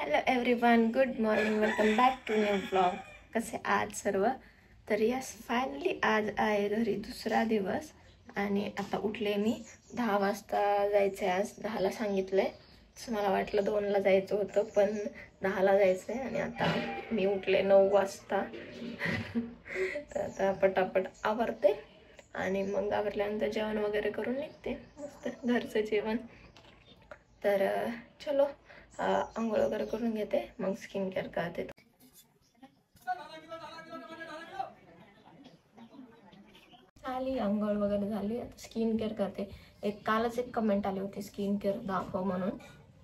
Hello everyone, good morning, welcome back to new blog. कसे आज सर्व? तर यस, फायनली आज आहे घरी दुसरा दिवस आणि आता उठले मी. 10 वाजता जायचं आहे. आज 10ला सांगितलं आहे. असं मला वाटलं 2ला जायचं होतं, पण 10ला जायचं आहे. आणि आता मी उठले 9 वाजता. तर आता पटापट आवरते आणि मग आवरल्यानंतर जेवण वगैरे करून निघते. मस्त घरचं जेवण. तर चलो, आंघोळ वगैरे करून घेते, मग स्किन केअर करते. झाली आंघोळ वगैरे झाली, आता स्किन केअर करते. कालच एक कमेंट आली होती स्किन केअर दाखव म्हणून,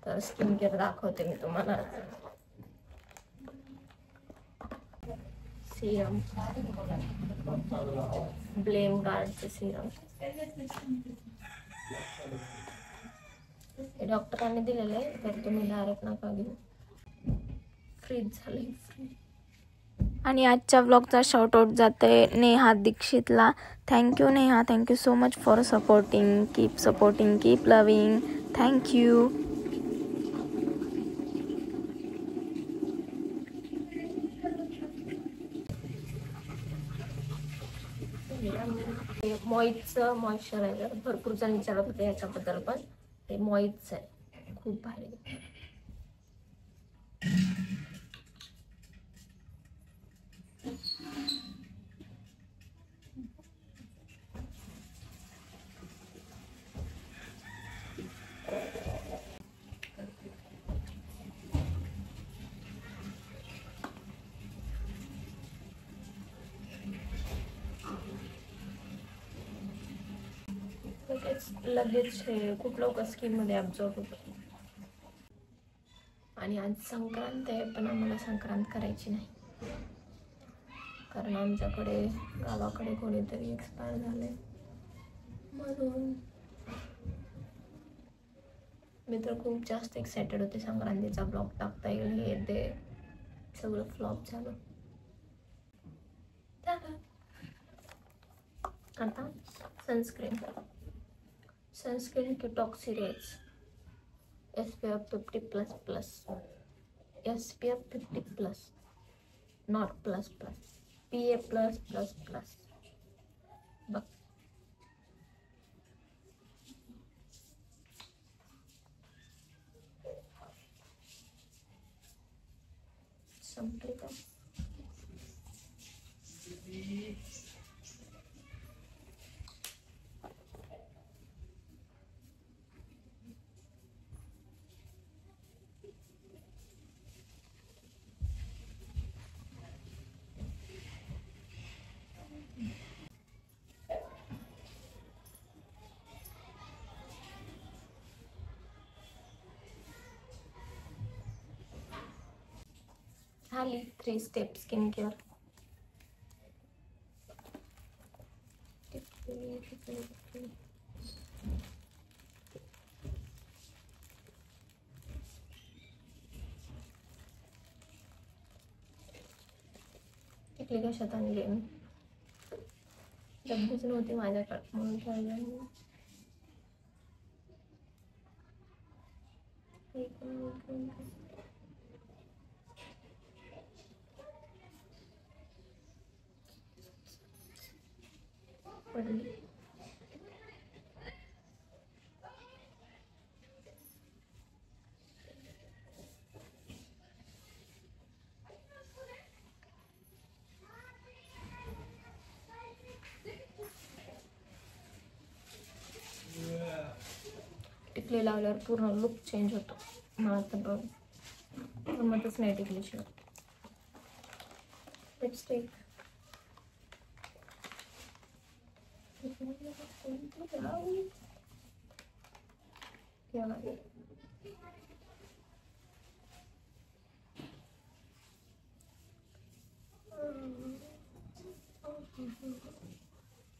तर स्किन केअर दाखवते मी तुम्हाला. सिरम, ब्लेम गार्डचे सिरम डॉक्टरांनी दिलेले, तर तुम्ही डायरेक्ट नका घेऊ, फ्रीज झाले. आणि आजच्या व्लॉगचा शॉर्ट आउट जाते नेहा दीक्षितला. Thank you Neha, thank you so much for supporting. Keep loving. Thank you. मॉइजचं मॉइश्चरायझर भरपूर जण विचारत होते याच्याबद्दल, पण ते मॉइजचं आहे, खूप भारी. लगेच खूप लवकर स्किन मध्ये ॲब्झॉर्ब होतो. आणि आज संक्रांत आहे, पण आम्हाला संक्रांत करायची नाही, कारण आमच्याकडे गावाकडे कोणीतरी एक्सपायर झाले, म्हणून मी तर खूप जास्त एक्सायटेड होते संक्रांतीचा ब्लॉग टाकता येईल, हे ते सगळं फ्लॉप झालं. आता सनस्क्रीन किटॉक्सिरेज SPF 50++, SPF 50+, नॉट ++, PA+++. बघ, संपली का? झाली 3 स्टेप स्किन केअर. टिकली कशात आणली मी? डब्बीच नव्हती माझ्याकडे, म्हणून ठेवलं. पडली. टिकली लावल्यावर पूर्ण लुक चेंज होतो. मला तर जमतच नाही टिकलीशिवाय. लिपस्टिक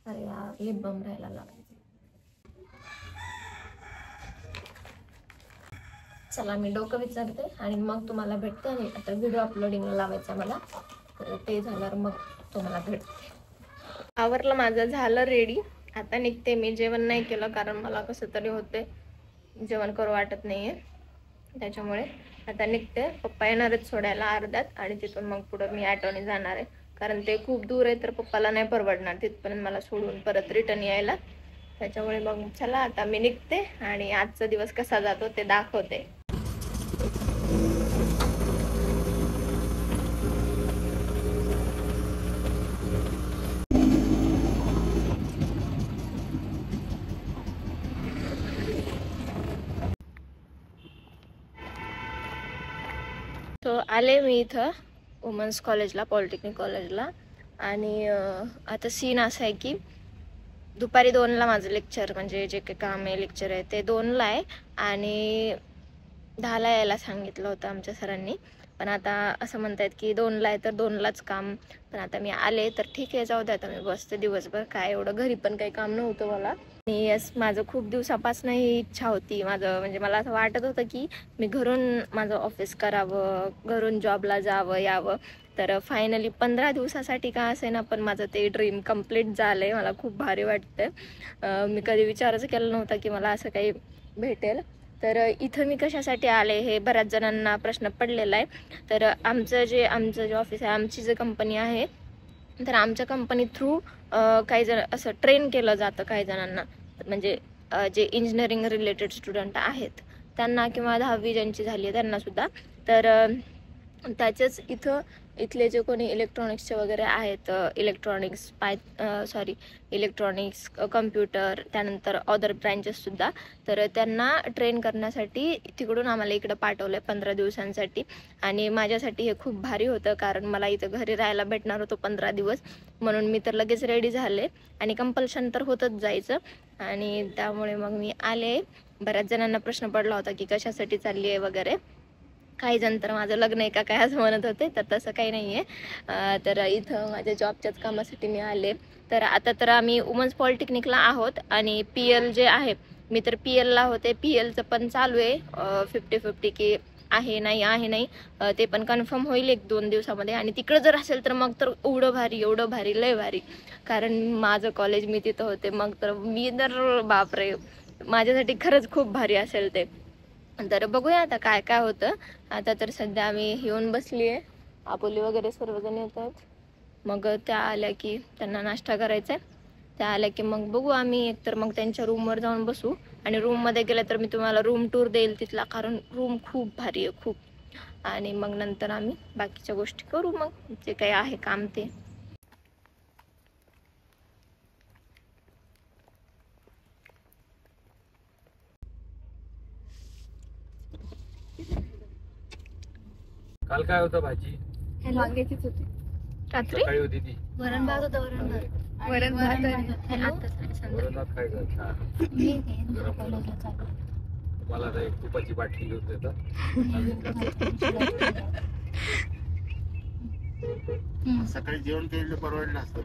अरे यार, लिप बाम राहायला लागला. चला, मी डोकं विचारते आणि मग तुम्हाला भेटते. आणि आता व्हिडिओ अपलोडिंगला लावायचा मला, तर ते झाल्यावर मग तुम्हाला भेटते. आवरलं माझं, झालं रेडी. आता निघते मी. जेवण नाही केलं, कारण मला कसं तरी होते, जेवण करू वाटत नाही आहे, त्याच्यामुळे आता निघते. पप्पा येणारच सोडायला अर्ध्यात आणि तिथून मग पुढं मी ऑटोने जाणार आहे, कारण ते खूप दूर आहे तर पप्पाला नाही परवडणार तिथपर्यंत मला सोडून परत रिटर्न यायला. त्याच्यामुळे मग चला आता मी निघते आणि आजचा दिवस कसा जातो ते दाखवते. सो आले मी इथं वुमन्स कॉलेजला, पॉलिटेक्निक कॉलेजला. आणि आता सीन असा आहे की दुपारी 2ला माझं लेक्चर, म्हणजे जे काही काम आहे लेक्चर आहे ते 2ला आहे आणि 10ला यायला सांगितलं होतं आमच्या सरांनी. पण आता असं म्हणतायत की 2ला आहे तर 2लाच काम. पण आता मी आले तर ठीक आहे, जाऊ द्या, आता मी बसते दिवसभर, काय एवढं घरी पण काही काम नव्हतं मला. आणि यस, माझं खूप दिवसापासून ही इच्छा होती, माझं म्हणजे मला असं वाटत होतं की मी घरून माझं ऑफिस करावं, घरून जॉबला जावं यावं. तर फायनली 15 दिवसासाठी का असे ना, पण माझं ते ड्रीम कम्प्लीट झालं आहे. मला खूप भारी वाटतं. मी कधी विचारच केला नव्हता की मला असं काही भेटेल. तर इथं मी कशासाठी आले हे बऱ्याच जणांना प्रश्न पडलेला आहे. तर आमचं जे ऑफिस आहे, आमची जी कंपनी आहे, तर आमच्या कंपनी थ्रू काही जण असं ट्रेन केलं जातं काही जणांना, म्हणजे जे इंजिनिअरिंग रिलेटेड स्टुडंट आहेत त्यांना, किंवा 10वी ज्यांची झाली आहे त्यांनासुद्धा. तर त्याच्याच इथले जे कोणी इलेक्ट्रॉनिक्सचे वगैरे आहेत, इलेक्ट्रॉनिक्स, कम्प्युटर, त्यानंतर अदर ब्रँचेससुद्धा, तर त्यांना ट्रेन करण्यासाठी तिकडून आम्हाला इकडं पाठवलं आहे 15 दिवसांसाठी. आणि माझ्यासाठी हे खूप भारी होतं, कारण मला इथं घरी राहायला भेटणार होतं 15 दिवस, म्हणून मी तर लगेच रेडी झाले. आणि कंपल्शन तर होतच जायचं, आणि त्यामुळे मग मी आले. बऱ्याच जणांना प्रश्न पडला होता की कशासाठी चालली आहे वगैरे. काही जण तर माझं लग्न आहे का काय असं म्हणत होते, तर तसं काही नाही आहे. तर इथं माझ्या जॉबच्याच कामासाठी मी आले. तर आता तर आम्ही वुमन्स पॉलिटेक्निकला आहोत आणि PL जे आहे, मी तर PLला होते. PLचं पण चालू आहे 50-50 की आहे नाही ते पण कन्फर्म होईल 1-2 दिवसामध्ये. आणि तिकडं जर असेल तर मग तर एवढं भारी लय भारी, कारण माझं कॉलेज मी तिथं होते. मग तर मी तर बापरे, माझ्यासाठी खरंच खूप भारी असेल ते. तर बघूया आता काय काय होतं. आता तर सध्या आम्ही येऊन बसली आहे, आपोली वगैरे सर्वजण येत आहेत. मग त्या आल्या की त्यांना नाश्ता करायचा आहे. त्या आल्या की मग बघू आम्ही, एकतर मग त्यांच्या रूमवर जाऊन बसू, आणि रूममध्ये गेलं तर मी तुम्हाला रूम टूर देईल तिथला, कारण रूम खूप भारी आहे खूप. आणि मग नंतर आम्ही बाकीच्या गोष्टी करू, मग जे काही आहे काम ते. काल काय होतं भाजी? वांग्याचीच होती रात्री. सकाळी होती ती वरण भात होतं, वरण भात वरण भात काय करता? तुम्हाला आता एक तुपाची बाटली घेऊन देतात. सकाळी जेवण केलेलं परवडलं असतं.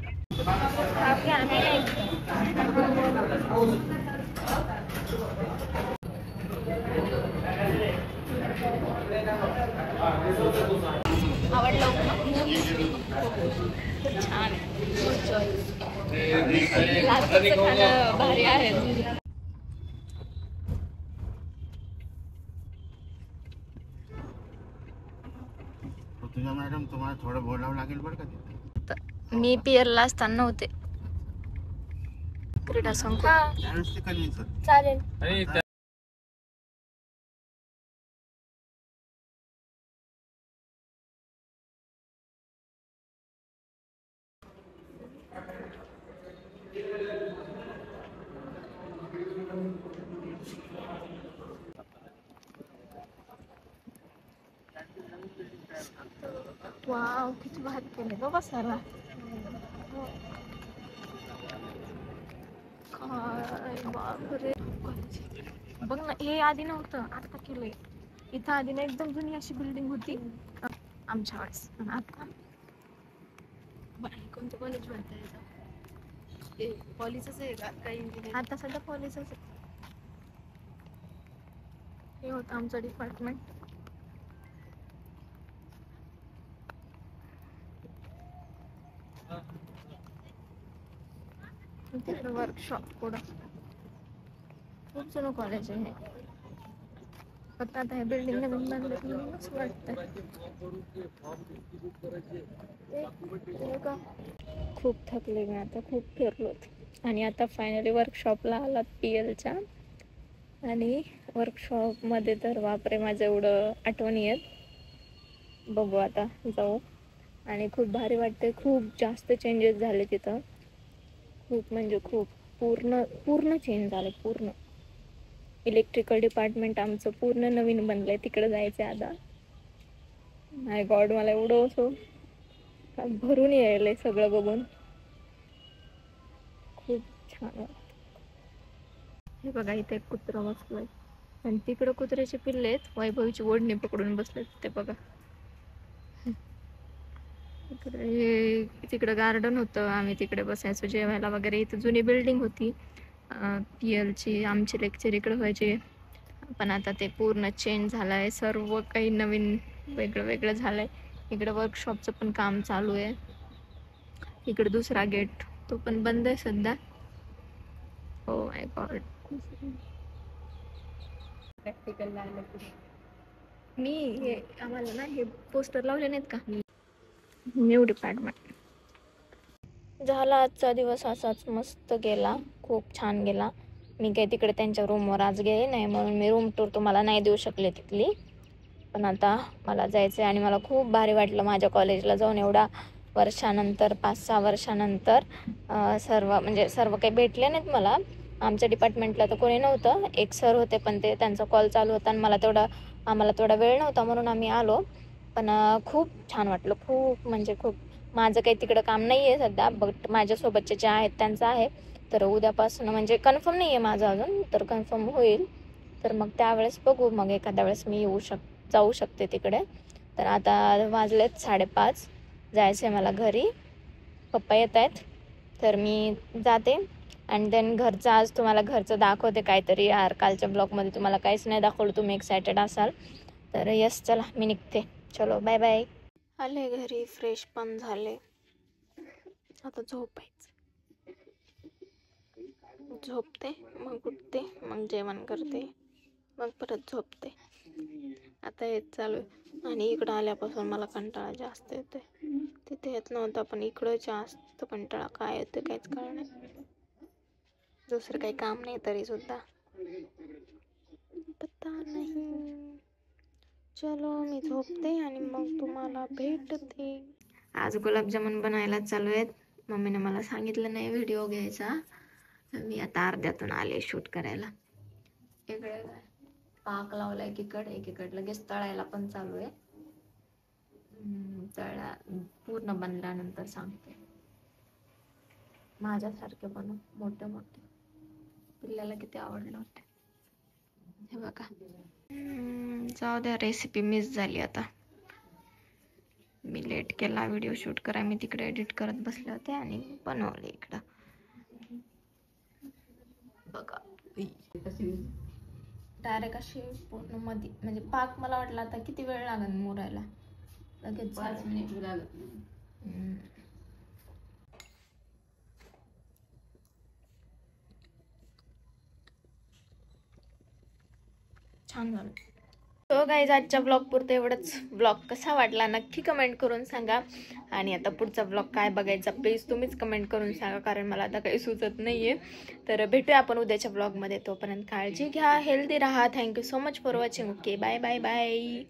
आवडलं खूप छान आहे, खाणं भारी आहे. तुझ्या मॅडम तुम्हाला थोडं बोलावं लागेल बरं का तिथे. मी PLला असताना होते क्रीडा संकुल. त्यावेळेस ते कन्व्हिन्स होते. चालेल. आणि वाव, किती भारी केले गं बसायला. काय बापरे, बघ ना, हे आधी नव्हतं, आता केलंय. इथं आधी ना एकदम जुनी अशी बिल्डिंग होती आमच्या वेळेस. आता कोणतं कॉलेज म्हणताय? पॉलिसच आहे का काही? आता सध्या कॉलेजच हे होतं आमचं डिपार्टमेंट. तिकडे वर्कशॉप पुढं खूप जुनं कॉलेज आहे हे. फक्त आता हे बिल्डिंग नवीन बांधलं म्हणून असं वाटतं. खूप थकले मी आता, खूप फिरलोत. आणि आता फायनली वर्कशॉपला आलात PLच्या. आणि वर्कशॉपमध्ये तर बापरे माझं एवढं आठवणी आहेत. बघू आता जाऊ. आणि खूप भारी वाटते. खूप जास्त चेंजेस झाले तिथं. खूप म्हणजे खूप पूर्ण चेंज झाले. पूर्ण इलेक्ट्रिकल डिपार्टमेंट आमचं पूर्ण नवीन बनलंय. तिकडे जायचं आता. माय गॉड, मला एवढं असं भरून यायलंय सगळं बघून. खूप छान वाटतं. हे बघा इथे एक कुत्रा बसलाय आणि तिकडं कुत्र्याचे पिल्ले आहेत. वैभवीची ओढणी पकडून बसलेत ते बघा. तिकडं गार्डन होतं, आम्ही तिकडे बसायचो जेवायला वगैरे. इथं जुनी बिल्डिंग होती PLची. आमचे लेक्चर इकडे व्हायचे. पण आता ते पूर्ण चेंज झालं आहे. सर्व काही नवीन वेगळं वेगळं झालं आहे. इकडं वर्कशॉपचं पण काम चालू आहे. इकडे दुसरा गेट तो पण बंद आहे सध्या. हो माय गॉड. प्रॅक्टिकल मी हे आम्हाला ना हे पोस्टर लावले नाहीत का, न्यू डिपार्टमेंट. झाला आजचा दिवस असाच मस्त गेला. खूप छान गेला. मी काही तिकडे त्यांच्या रूमवर आज गेले नाही म्हणून मी रूम टूर तुम्हाला नाही देऊ शकले तिथली. पण आता मला जायचं आहे आणि मला खूप भारी वाटलं माझ्या कॉलेजला जाऊन. एवढा वर्षानंतर, 5-6 वर्षानंतर सर्व काही भेटले नाहीत मला. आमच्या डिपार्टमेंटला तर कोणी नव्हतं. एक सर होते पण ते त्यांचा कॉल चालू होता आणि आम्हाला तेवढा वेळ नव्हता म्हणून आम्ही आलो. पण खूप छान वाटलं. खूप म्हणजे खूप. माझं काही तिकडं काम नाही आहे सध्या, बट माझ्यासोबतचे जे आहेत त्यांचं आहे. तर उद्यापासून म्हणजे कन्फर्म नाही आहे माझं अजून, तर कन्फर्म होईल. तर मग त्यावेळेस बघू. मग एखाद्या वेळेस मी जाऊ शकते तिकडे. तर आता वाजलेत 5:30. जायचं आहे मला घरी. पप्पा येत आहेत तर मी जाते. आणि देन घरचं आज तुम्हाला घरचं दाखवते काहीतरी. यार कालच्या ब्लॉगमध्ये तुम्हाला काहीच नाही दाखवलं. तुम्ही एक्सायटेड असाल तर यस, चला मी निघते. चलो बाय बाय. आले घरी, फ्रेश पण झाले. आता झोपायचं. झोपते, मग उठते, मग जेवण करते, मग परत झोपते. आता हेच चालू आहे. आणि इकडं आल्यापासून मला कंटाळा जास्त येते. तिथे येत नव्हता पण इकडं जास्त कंटाळा. काय येते काहीच कळलं नाही. दुसरं काही काम नाही तरी सुद्धा पता नाही. चलो मी झोपते आणि मग तुम्हाला भेटते. आज गुलाबजामुन बनायला चालू आहेत. मम्मीने मला सांगितलं नाही व्हिडिओ घ्यायचा. मी आता अर्ध्यातून आले शूट करायला. इकडे पाक लावलाय एकीकडे लगेच तळायला पण चालू आहे. पूर्ण बनल्यानंतर सांगते. माझ्यासारखे बनव, मोठे मोठे. पिल्ल्याला किती आवडलं होते हे बघा. जाऊ द्या, रेसिपी मिस झाली. आता मी लेट केला व्हिडिओ शूट करा. मी तिकडे एडिट करत बसले होते आणि बनवले इकडं बघा. डायरेक्ट अशी पूर्ण मध्ये म्हणजे पाक. मला वाटलं आता किती वेळ लागेल मुरायला. लगेच 5 मिनिट लागत. छान झालं. तो गाईज आजच्या ब्लॉग पुरतं एवढंच. ब्लॉग कसा वाटला नक्की कमेंट करून सांगा. आणि आता पुढचा ब्लॉग काय बघायचा प्लीज तुम्हीच कमेंट करून सांगा, कारण मला आता काही सुचत नाहीये. तर भेटूया आपण उद्याच्या ब्लॉगमध्ये. तोपर्यंत काळजी घ्या, हेल्दी राहा. Thank you so much for watching. Okay, bye bye bye.